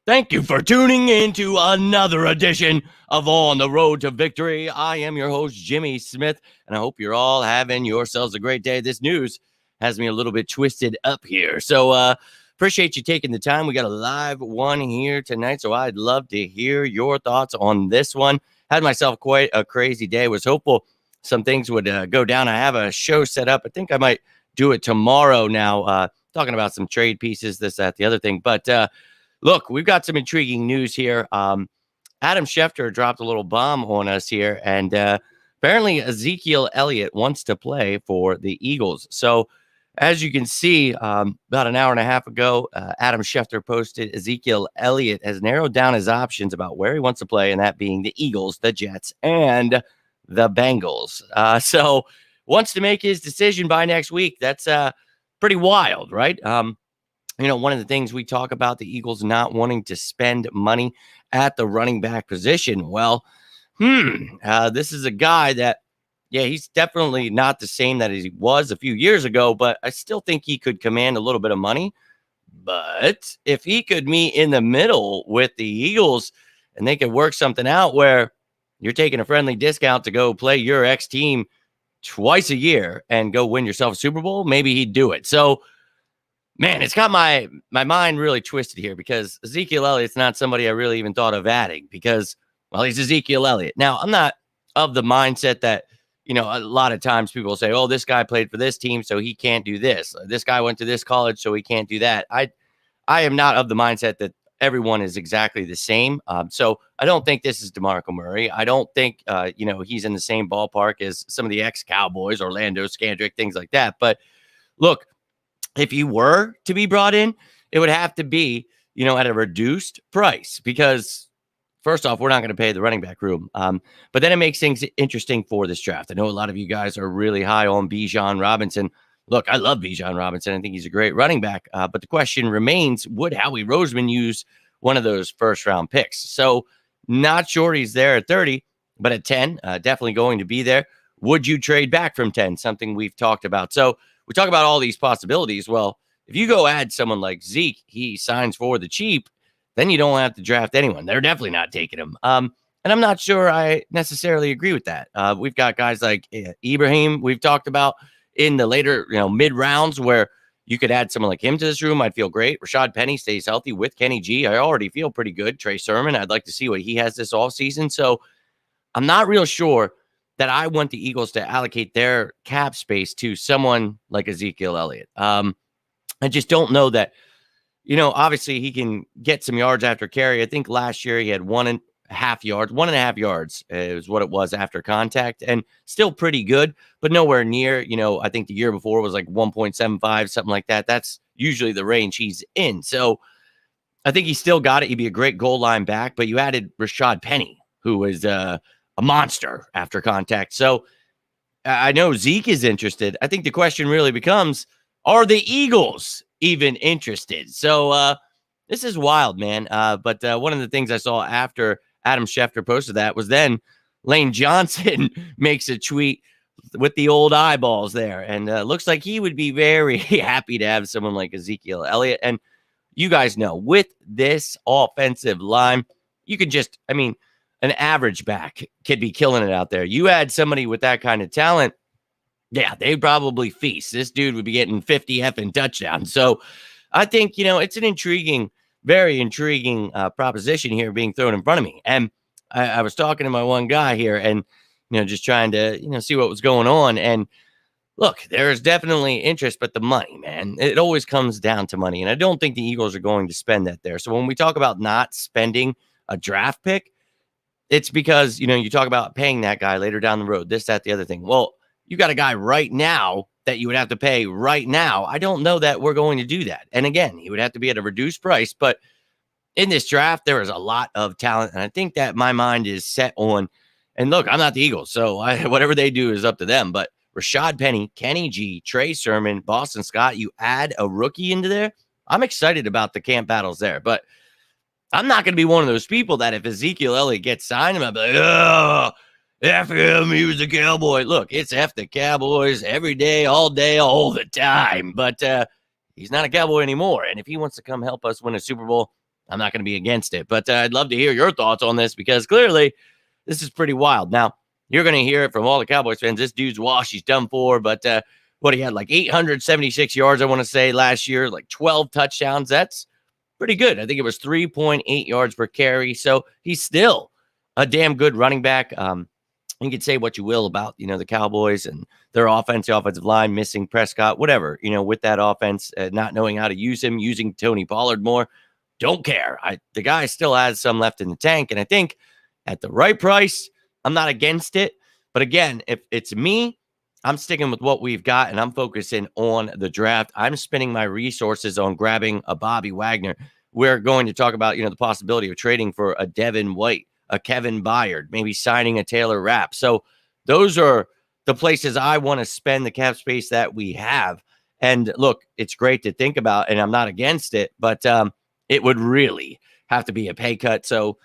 Thank you for tuning in to another edition of On the Road to Victory. I am your host, Jimmy Smith, and I hope you're all having yourselves a great day. This news has me a little bit twisted up here. So appreciate you taking the time. We got a live one here tonight, so I'd love to hear your thoughts on this one. Had myself quite a crazy day. Was hopeful some things would go down. I have a show set up. I think I might do it tomorrow now, talking about some trade pieces, this, that, the other thing. But look, we've got some intriguing news here. Adam Schefter dropped a little bomb on us here, and apparently Ezekiel Elliott wants to play for the Eagles. So as you can see, about an hour and a half ago, Adam Schefter posted Ezekiel Elliott has narrowed down his options about where he wants to play, and that being the Eagles, the Jets, and the Bengals. So wants to make his decision by next week. That's pretty wild, right? One of the things we talk about, the Eagles not wanting to spend money at the running back position. Well, this is a guy that, he's definitely not the same that he was a few years ago, but I still think he could command a little bit of money. But if he could meet in the middle with the Eagles and they could work something out where you're taking a friendly discount to go play your ex-team twice a year and go win yourself a Super Bowl, maybe he'd do it. So, man, it's got my mind really twisted here because Ezekiel Elliott's not somebody I really even thought of adding because, well, he's Ezekiel Elliott. Now, I'm not of the mindset that, a lot of times people say, oh, this guy played for this team, so he can't do this. This guy went to this college, so he can't do that. I am not of the mindset that everyone is exactly the same. So I don't think this is DeMarco Murray. I don't think, he's in the same ballpark as some of the ex-Cowboys, Orlando Scandrick, things like that. But look, if he were to be brought in, it would have to be, at a reduced price because, first off, we're not going to pay the running back room. But then it makes things interesting for this draft. I know a lot of you guys are really high on Bijan Robinson. Look, I love Bijan Robinson. I think he's a great running back. But the question remains, would Howie Roseman use one of those first-round picks? So not sure he's there at 30, but at 10, definitely going to be there. Would you trade back from 10? Something we've talked about. So we talk about all these possibilities. Well, if you go add someone like Zeke, he signs for the cheap, then you don't have to draft anyone. They're definitely not taking him. And I'm not sure I necessarily agree with that. We've got guys like Ibrahim we've talked about in the later, mid rounds where you could add someone like him to this room. I'd feel great. Rashad Penny stays healthy with Kenny G. I already feel pretty good. Trey Sermon, I'd like to see what he has this offseason. So I'm not real sure that I want the Eagles to allocate their cap space to someone like Ezekiel Elliott. I just don't know that, obviously he can get some yards after carry. I think last year he had 1.5 yards is what it was after contact, and still pretty good, but nowhere near, I think the year before was like 1.75, something like that. That's usually the range he's in. So I think he still got it. He'd be a great goal line back, but you added Rashad Penny, who is a monster after contact. So I know Zeke is interested. I think the question really becomes, are the Eagles even interested? So this is wild, man. But one of the things I saw after Adam Schefter posted that was then Lane Johnson makes a tweet with the old eyeballs there. And looks like he would be very happy to have someone like Ezekiel Elliott. And you guys know, with this offensive line, you could just, an average back could be killing it out there. You add somebody with that kind of talent, yeah, they'd probably feast. This dude would be getting 50 effing touchdowns. So I think, it's an intriguing, very intriguing proposition here being thrown in front of me. And I was talking to my one guy here and, just trying to, see what was going on. And look, there's definitely interest, but the money, man, it always comes down to money. And I don't think the Eagles are going to spend that there. So when we talk about not spending a draft pick, it's because, you talk about paying that guy later down the road, this, that, the other thing. Well, you got a guy right now that you would have to pay right now. I don't know that we're going to do that. And again, he would have to be at a reduced price. But in this draft, there is a lot of talent. And I think that my mind is set on, and look, I'm not the Eagles, so whatever they do is up to them. But Rashad Penny, Kenny G, Trey Sermon, Boston Scott, you add a rookie into there. I'm excited about the camp battles there. But I'm not going to be one of those people that if Ezekiel Elliott gets signed, I'm like, oh, F him, he was a Cowboy. Look, it's F the Cowboys every day, all the time. But he's not a Cowboy anymore. And if he wants to come help us win a Super Bowl, I'm not going to be against it. But I'd love to hear your thoughts on this because clearly this is pretty wild. Now, you're going to hear it from all the Cowboys fans. This dude's washed. He's done for. But what he had like 876 yards, I want to say, last year, like 12 touchdowns. That's pretty good. I think it was 3.8 yards per carry. So he's still a damn good running back. You could say what you will about, the Cowboys and their offensive line, missing Prescott, whatever, with that offense, not knowing how to use him, using Tony Pollard more. Don't care. The guy still has some left in the tank. And I think at the right price, I'm not against it. But again, if it's me, I'm sticking with what we've got and I'm focusing on the draft. I'm spending my resources on grabbing a Bobby Wagner. We're going to talk about, the possibility of trading for a Devin White, a Kevin Byard, maybe signing a Taylor Rapp. So those are the places I want to spend the cap space that we have. And look, it's great to think about, and I'm not against it, but it would really have to be a pay cut. So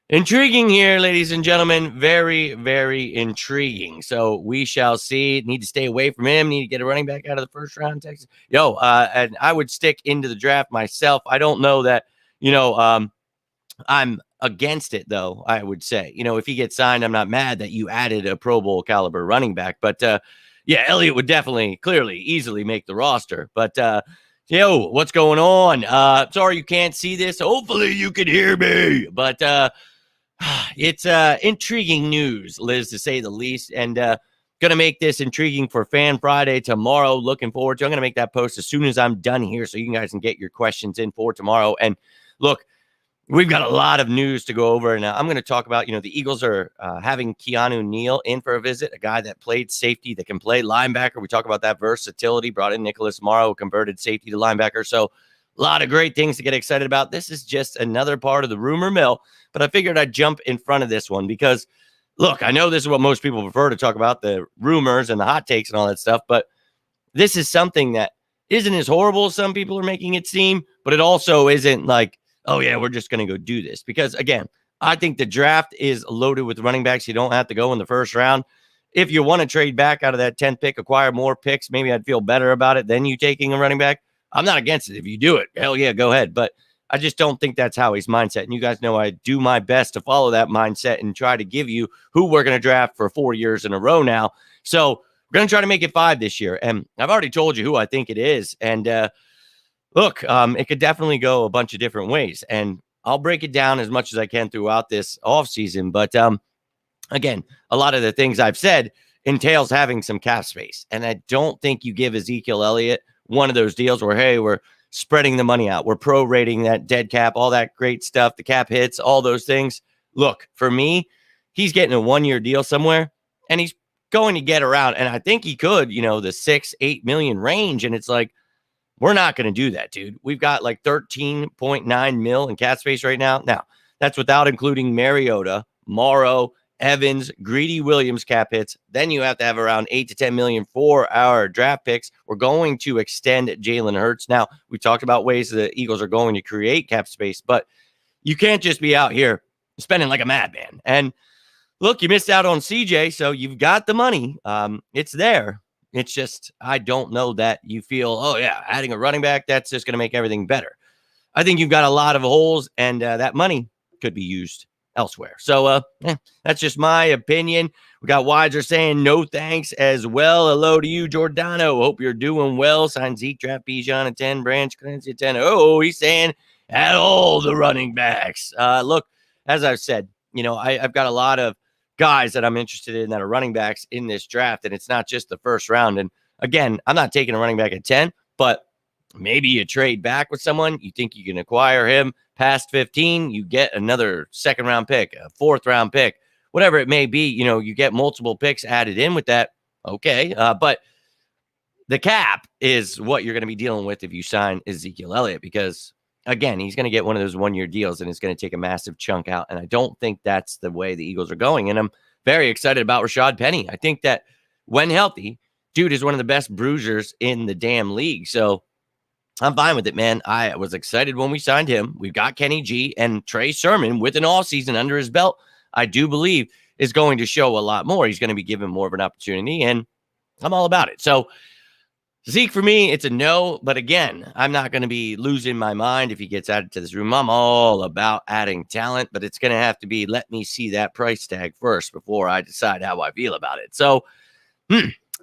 intriguing here, ladies and gentlemen. Very, very intriguing. So we shall see. Need to stay away from him. Need to get a running back out of the first round, Texas. And I would stick into the draft myself. I don't know that, I'm against it, though, I would say. If he gets signed, I'm not mad that you added a Pro Bowl caliber running back. But, Elliott would definitely, clearly, easily make the roster. But, what's going on? Sorry you can't see this. Hopefully you can hear me. But it's intriguing news, Liz, to say the least. And going to make this intriguing for Fan Friday tomorrow. Looking forward to it. I'm going to make that post as soon as I'm done here so you guys can get your questions in for tomorrow. And look, we've got a lot of news to go over, and I'm going to talk about, the Eagles are having Keanu Neal in for a visit, a guy that played safety, that can play linebacker. We talk about that versatility, brought in Nicholas Morrow, converted safety to linebacker. So a lot of great things to get excited about. This is just another part of the rumor mill, but I figured I'd jump in front of this one because, look, I know this is what most people prefer to talk about, the rumors and the hot takes and all that stuff, but this is something that isn't as horrible as some people are making it seem, but it also isn't like, oh, yeah, we're just going to go do this. Because, again, I think the draft is loaded with running backs. You don't have to go in the first round. If you want to trade back out of that 10th pick, acquire more picks, maybe I'd feel better about it than you taking a running back. I'm not against it. If you do it, hell yeah, go ahead. But I just don't think that's Howie's mindset. And you guys know I do my best to follow that mindset and try to give you who we're going to draft for 4 years in a row now. So we're going to try to make it 5 this year. And I've already told you who I think it is. And, look, it could definitely go a bunch of different ways, and I'll break it down as much as I can throughout this offseason. But again, a lot of the things I've said entails having some cap space, and I don't think you give Ezekiel Elliott one of those deals where, hey, we're spreading the money out, we're prorating that dead cap, all that great stuff, the cap hits, all those things. Look, for me, he's getting a 1-year deal somewhere, and he's going to get around, and I think he could, the 6-8 million range, and it's like, we're not going to do that, dude. We've got like 13.9 mil in cap space right now. Now, that's without including Mariota, Morrow, Evans, Greedy Williams cap hits. Then you have to have around 8 to 10 million for our draft picks. We're going to extend Jalen Hurts. Now, we talked about ways the Eagles are going to create cap space, but you can't just be out here spending like a madman. And look, you missed out on CJ, so you've got the money. It's there. It's just, I don't know that you feel, oh, yeah, adding a running back, that's just going to make everything better. I think you've got a lot of holes, and that money could be used elsewhere. So that's just my opinion. We got Wiser saying no thanks as well. Hello to you, Giordano. Hope you're doing well. Sign Zeke, draft Bijan at 10, Branch Clancy at 10. Oh, he's saying at all the running backs. Look, as I've said, I've got a lot of guys that I'm interested in that are running backs in this draft, and it's not just the first round. And again, I'm not taking a running back at 10, but maybe you trade back with someone. You think you can acquire him past 15, you get another second round pick, a fourth round pick, whatever it may be. You get multiple picks added in with that. Okay. But the cap is what you're going to be dealing with if you sign Ezekiel Elliott, because again, he's going to get one of those 1-year deals, and it's going to take a massive chunk out. And I don't think that's the way the Eagles are going. And I'm very excited about Rashad Penny. I think that when healthy, dude is one of the best bruisers in the damn league. So I'm fine with it, man. I was excited when we signed him. We've got Kenny G and Trey Sermon with an offseason under his belt. I do believe is going to show a lot more. He's going to be given more of an opportunity, and I'm all about it. So Zeke, for me, it's a no. But again, I'm not going to be losing my mind if he gets added to this room. I'm all about adding talent, but it's going to have to be let me see that price tag first before I decide how I feel about it. So,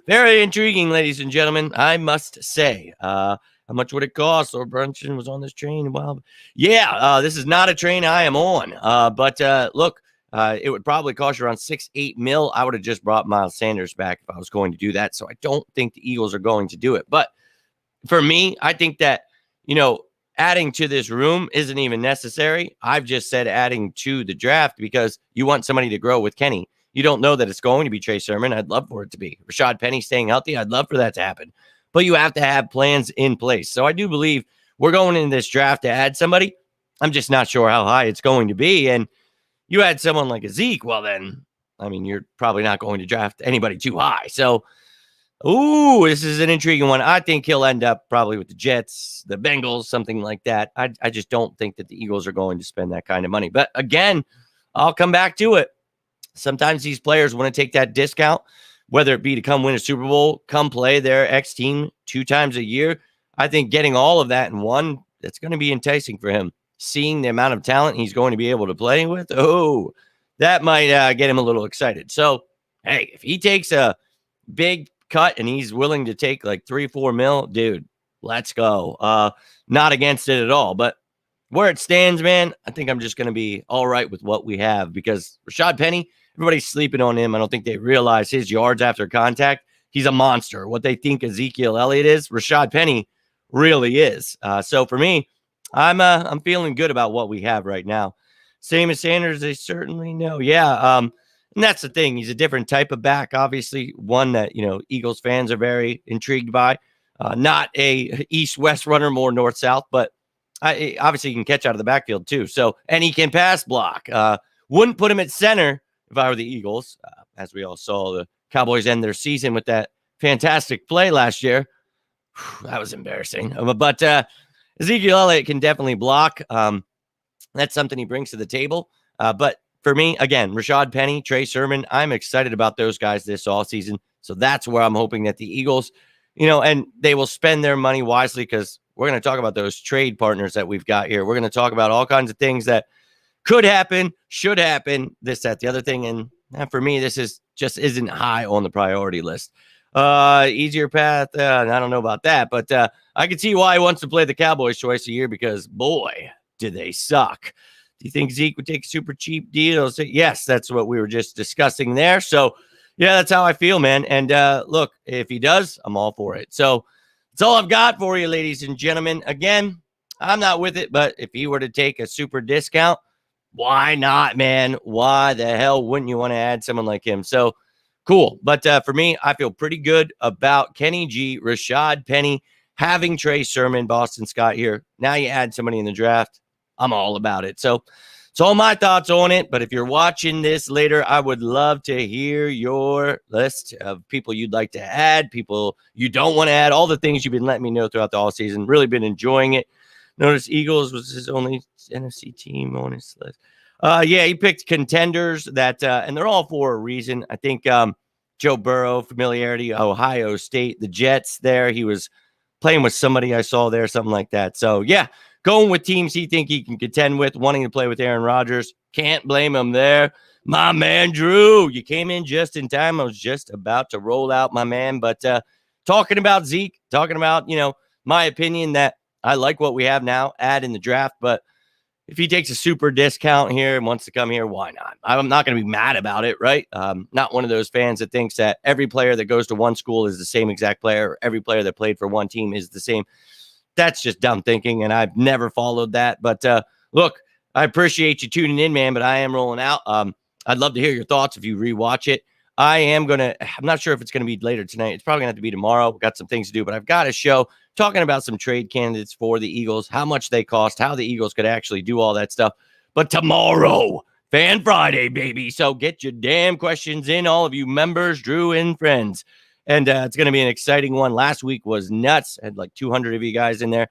very intriguing, ladies and gentlemen, I must say. How much would it cost? Or Brunson was on this train. Well, yeah, this is not a train I am on. But look, it would probably cost you around 6-8 mil. I would have just brought Miles Sanders back if I was going to do that. So I don't think the Eagles are going to do it. But for me, I think that, adding to this room isn't even necessary. I've just said adding to the draft because you want somebody to grow with Kenny. You don't know that it's going to be Trey Sermon. I'd love for it to be Rashad Penny staying healthy. I'd love for that to happen. But you have to have plans in place. So I do believe we're going in this draft to add somebody. I'm just not sure how high it's going to be. And you add someone like a Zeke, well then, you're probably not going to draft anybody too high. So, this is an intriguing one. I think he'll end up probably with the Jets, the Bengals, something like that. I just don't think that the Eagles are going to spend that kind of money. But again, I'll come back to it. Sometimes these players want to take that discount, whether it be to come win a Super Bowl, come play their ex team 2 times a year. I think getting all of that in one, that's going to be enticing for him. Seeing the amount of talent he's going to be able to play with, that might get him a little excited. So, hey, if he takes a big cut and he's willing to take like 3-4 mil, dude, let's go. Not against it at all. But where it stands, man, I think I'm just going to be all right with what we have because Rashad Penny, everybody's sleeping on him. I don't think they realize his yards after contact. He's a monster. What they think Ezekiel Elliott is, Rashad Penny really is. So for me, I'm feeling good about what we have right now. Same as Sanders, they certainly know. Yeah. And that's the thing. He's a different type of back, obviously, one that, Eagles fans are very intrigued by. Not a east-west runner, more north-south, but obviously he can catch out of the backfield too. So, and he can pass block. Wouldn't put him at center if I were the Eagles, as we all saw the Cowboys end their season with that fantastic play last year. That was embarrassing. But Ezekiel Elliott can definitely block. That's something he brings to the table. But for me, again, Rashad Penny, Trey Sermon, I'm excited about those guys this offseason. So that's where I'm hoping that the Eagles, and they will spend their money wisely because we're going to talk about those trade partners that we've got here. We're going to talk about all kinds of things that could happen, should happen, this, that, the other thing. And for me, this isn't high on the priority list. Easier path. I don't know about that, but I can see why he wants to play the Cowboys twice a year because, boy, do they suck. Do you think Zeke would take a super cheap deal? Yes, that's what we were just discussing there. So, yeah, that's how I feel, man. And look, if he does, I'm all for it. So that's all I've got for you, ladies and gentlemen. Again, I'm not with it, but if he were to take a super discount, why not, man? Why the hell wouldn't you want to add someone like him? So cool. But for me, I feel pretty good about Kenny G, Rashad Penny, having Trey Sermon, Boston Scott here. Now you add somebody in the draft. I'm all about it. So it's all my thoughts on it. But if you're watching this later, I would love to hear your list of people you'd like to add, people you don't want to add, all the things you've been letting me know throughout the offseason. Really been enjoying it. Notice Eagles was his only NFC team on his list. Yeah, he picked contenders that, and they're all for a reason. I think Joe Burrow, familiarity, Ohio State, the Jets there. He was playing with somebody I saw there, something like that. So, yeah, going with teams he think he can contend with, wanting to play with Aaron Rodgers. Can't blame him there. My man, Drew, you came in just in time. I was just about to roll out, my man. But talking about Zeke, talking about, my opinion that I like what we have now, add in the draft. But if he takes a super discount here and wants to come here, why not? I'm not going to be mad about it, right? Not one of those fans that thinks that every player that goes to one school is the same exact player, or every player that played for one team is the same. That's just dumb thinking, and I've never followed that. But look, I appreciate you tuning in, man, but I am rolling out. I'd love to hear your thoughts if you rewatch it. I'm not sure if it's going to be later tonight. It's probably going to have to be tomorrow. We've got some things to do, but I've got a show talking about some trade candidates for the Eagles, how much they cost, how the Eagles could actually do all that stuff. But tomorrow, Fan Friday, baby. So get your damn questions in, all of you members, Drew and friends. And it's going to be an exciting one. Last week was nuts. I had like 200 of you guys in there.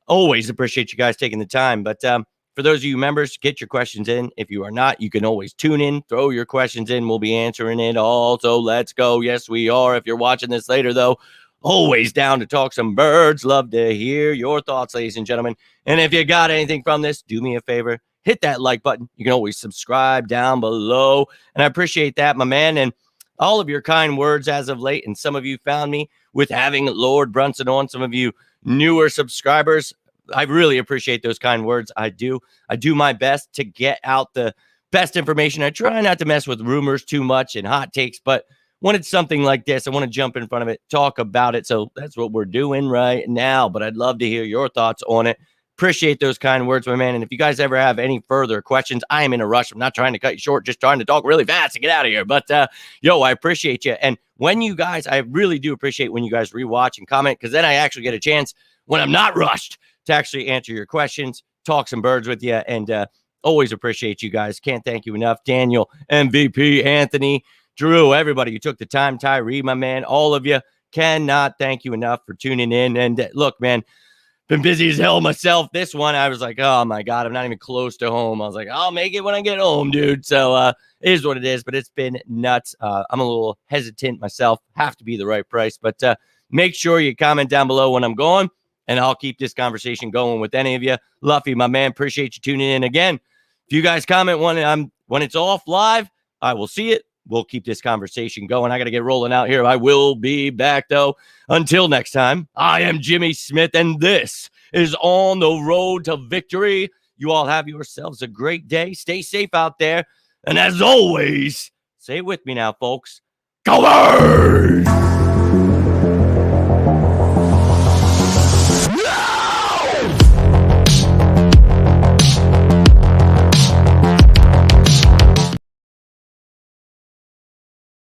Always appreciate you guys taking the time. But for those of you members, get your questions in. If you are not, you can always tune in, throw your questions in. We'll be answering it all. So let's go. Yes, we are. If you're watching this later, though, Always down to talk some birds. Love to hear your thoughts, ladies and gentlemen. And if you got anything from this, do me a favor. Hit that like button. You can always subscribe down below. And I appreciate that, my man. And all of your kind words as of late. And some of you found me with having Lord Brunson on. Some of you newer subscribers, I really appreciate those kind words. I do my best to get out the best information. I try not to mess with rumors too much and hot takes, but when it's something like this, I want to jump in front of it, talk about it. So that's what we're doing right now. But I'd love to hear your thoughts on it. Appreciate those kind words, my man. And if you guys ever have any further questions, I am in a rush. I'm not trying to cut you short, just trying to talk really fast to get out of here. But I appreciate you. And when you guys, I really do appreciate when you guys rewatch and comment, because then I actually get a chance when I'm not rushed to actually answer your questions, talk some birds with you, and always appreciate you guys. Can't thank you enough. Daniel, MVP, Anthony, Drew, everybody who took the time, Tyree, my man, all of you, cannot thank you enough for tuning in. And look, man, been busy as hell myself. This one, I was like, oh my God, I'm not even close to home. I was like, I'll make it when I get home, dude. So it is what it is, but it's been nuts. I'm a little hesitant myself. Have to be the right price, but make sure you comment down below when I'm going, and I'll keep this conversation going with any of you. Luffy, my man, appreciate you tuning in again. If you guys comment when it's off live, I will see it. We'll keep this conversation going. I got to get rolling out here. I will be back, though. Until next time, I am Jimmy Smith, and this is On the Road to Victory. You all have yourselves a great day. Stay safe out there. And as always, say it with me now, folks. Go Birds!